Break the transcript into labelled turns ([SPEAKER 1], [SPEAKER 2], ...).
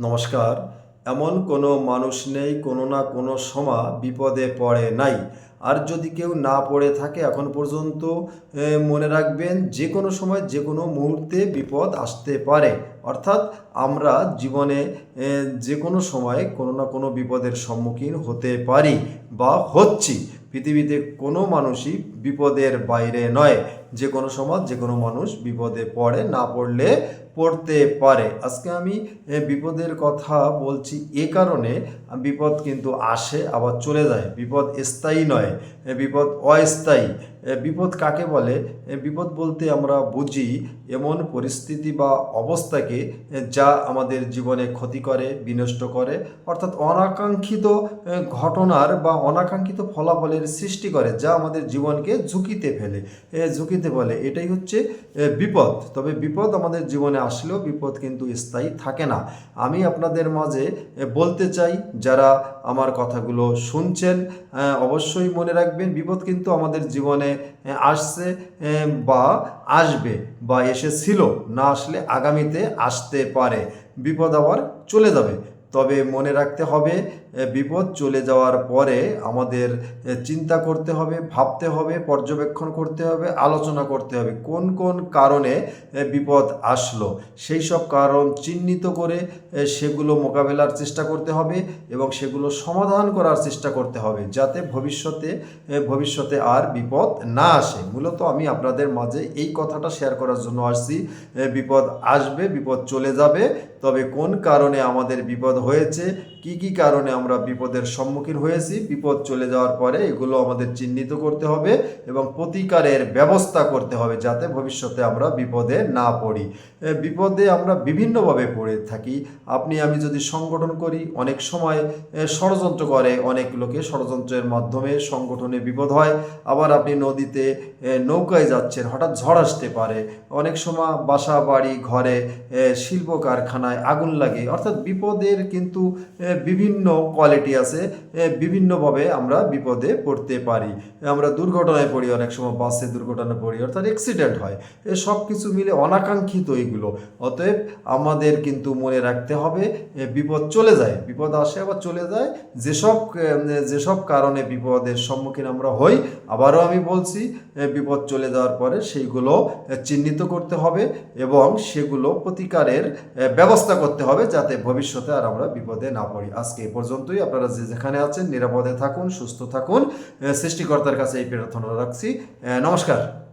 [SPEAKER 1] নমস্কার। এমন কোনো মানুষ নেই কোনো না কোনো সময় বিপদে পড়ে নাই। আর যদি কেউ না পড়ে থাকে এখন পর্যন্ত মনে রাখবেন যে কোনো সময় যে কোনো মুহূর্তে বিপদ আসতে পারে। অর্থাৎ আমরা জীবনে যে কোনো সময় কোনো না কোনো বিপদের সম্মুখীন হতে পারি বা হচ্ছি। পৃথিবীতে কোনো মানুষই বিপদের বাইরে নয়। যে কোনো সময় যে কোনো মানুষ বিপদে পড়ে, না পড়লে পড়তে পারে। আজকে আমি বিপদের কথা বলছি এ কারণে, বিপদ কিন্তু আসে আবার চলে যায়। বিপদ স্থায়ী নয়, বিপদ অস্থায়ী। বিপদ কাকে বলে? বিপদ বলতে আমরা বুঝি এমন পরিস্থিতি বা অবস্থাকে যা আমাদের জীবনে ক্ষতি করে, বিনষ্ট করে, অর্থাৎ অনাকাঙ্ক্ষিত ঘটনার বা অনাকাঙ্ক্ষিত ফলাফলের সৃষ্টি করে, যা আমাদের জীবনকে ঝুঁকিতে ফেলে, ঝুঁকিতে বলে। এটাই হচ্ছে বিপদ। তবে বিপদ আমাদের জীবনে আসলেও বিপদ কিন্তু স্থায়ী থাকে না। আমি আপনাদের মাঝে বলতে চাই, যারা আমার কথাগুলো শুনছেন অবশ্যই মনে রাখবেন, বিপদ কিন্তু আমাদের জীবনে আসছে বা আসবে বা এসেছিল, না আসলে আগামীতে আসতে পারে। বিপদ আবার চলে যাবে। তবে মনে রাখতে হবে, বিপদ চলে যাওয়ার পরে আমাদের চিন্তা করতে হবে, ভাবতে হবে, পর্যবেক্ষণ করতে হবে, আলোচনা করতে হবে কোন কোন কারণে বিপদ আসলো। সেই সব কারণ চিহ্নিত করে সেগুলো মোকাবেলার চেষ্টা করতে হবে এবং সেগুলো সমাধান করার চেষ্টা করতে হবে, যাতে ভবিষ্যতে আর বিপদ না আসে। মূলত আমি আপনাদের মাঝে এই কথাটা শেয়ার করার জন্য আসছি। বিপদ আসবে, বিপদ চলে যাবে, তবে কোন কারণে আমাদের বিপদ হয়েছে, কি কি কারণে আমরা বিপদের সম্মুখীন হয়েছি, বিপদ চলে যাওয়ার পরে এগুলো আমাদের চিহ্নিত করতে হবে এবং প্রতিকারের ব্যবস্থা করতে হবে, যাতে ভবিষ্যতে আমরা বিপদে না পড়ি। বিপদে আমরা বিভিন্নভাবে পড়ে থাকি। আমি যদি সংগঠন করি, অনেক সময় ষড়যন্ত্র করে অনেক লোকে, ষড়যন্ত্রের মাধ্যমে সংগঠনে বিপদ হয়। আবার আপনি নদীতে নৌকায় যাচ্ছেন, হঠাৎ ঝড় আসতে পারে। অনেক সময় বাসা বাড়ি ঘরে, শিল্প কারখানায় আগুন লাগে। অর্থাৎ বিপদের কিন্তু বিভিন্ন কোয়ালিটি আছে, বিভিন্নভাবে আমরা বিপদে পড়তে পারি। আমরা দুর্ঘটনায় পড়ি, অনেক সময় বাসে দুর্ঘটনায় পড়ি, অর্থাৎ অ্যাক্সিডেন্ট হয়। সব কিছু মিলে অনাকাঙ্ক্ষিত এইগুলো। অতএব আমাদের কিন্তু মনে রাখতে হবে, বিপদ চলে যায়, বিপদ আসে আবার চলে যায়। যেসব কারণে বিপদের সম্মুখীন আমরা হই, আবারও আমি বলছি, বিপদ চলে যাওয়ার পরে সেইগুলো চিহ্নিত করতে হবে এবং সেগুলো প্রতিকারের ব্যবস্থা করতে হবে, যাতে ভবিষ্যতে আর আমরা বিপদে না পড়ি। আজকে এ পর্যন্তই। আপনারা যে যেখানে আছেন নিরাপদে থাকুন, সুস্থ থাকুন। সৃষ্টিকর্তার কাছে এই প্রার্থনা রাখছি। নমস্কার।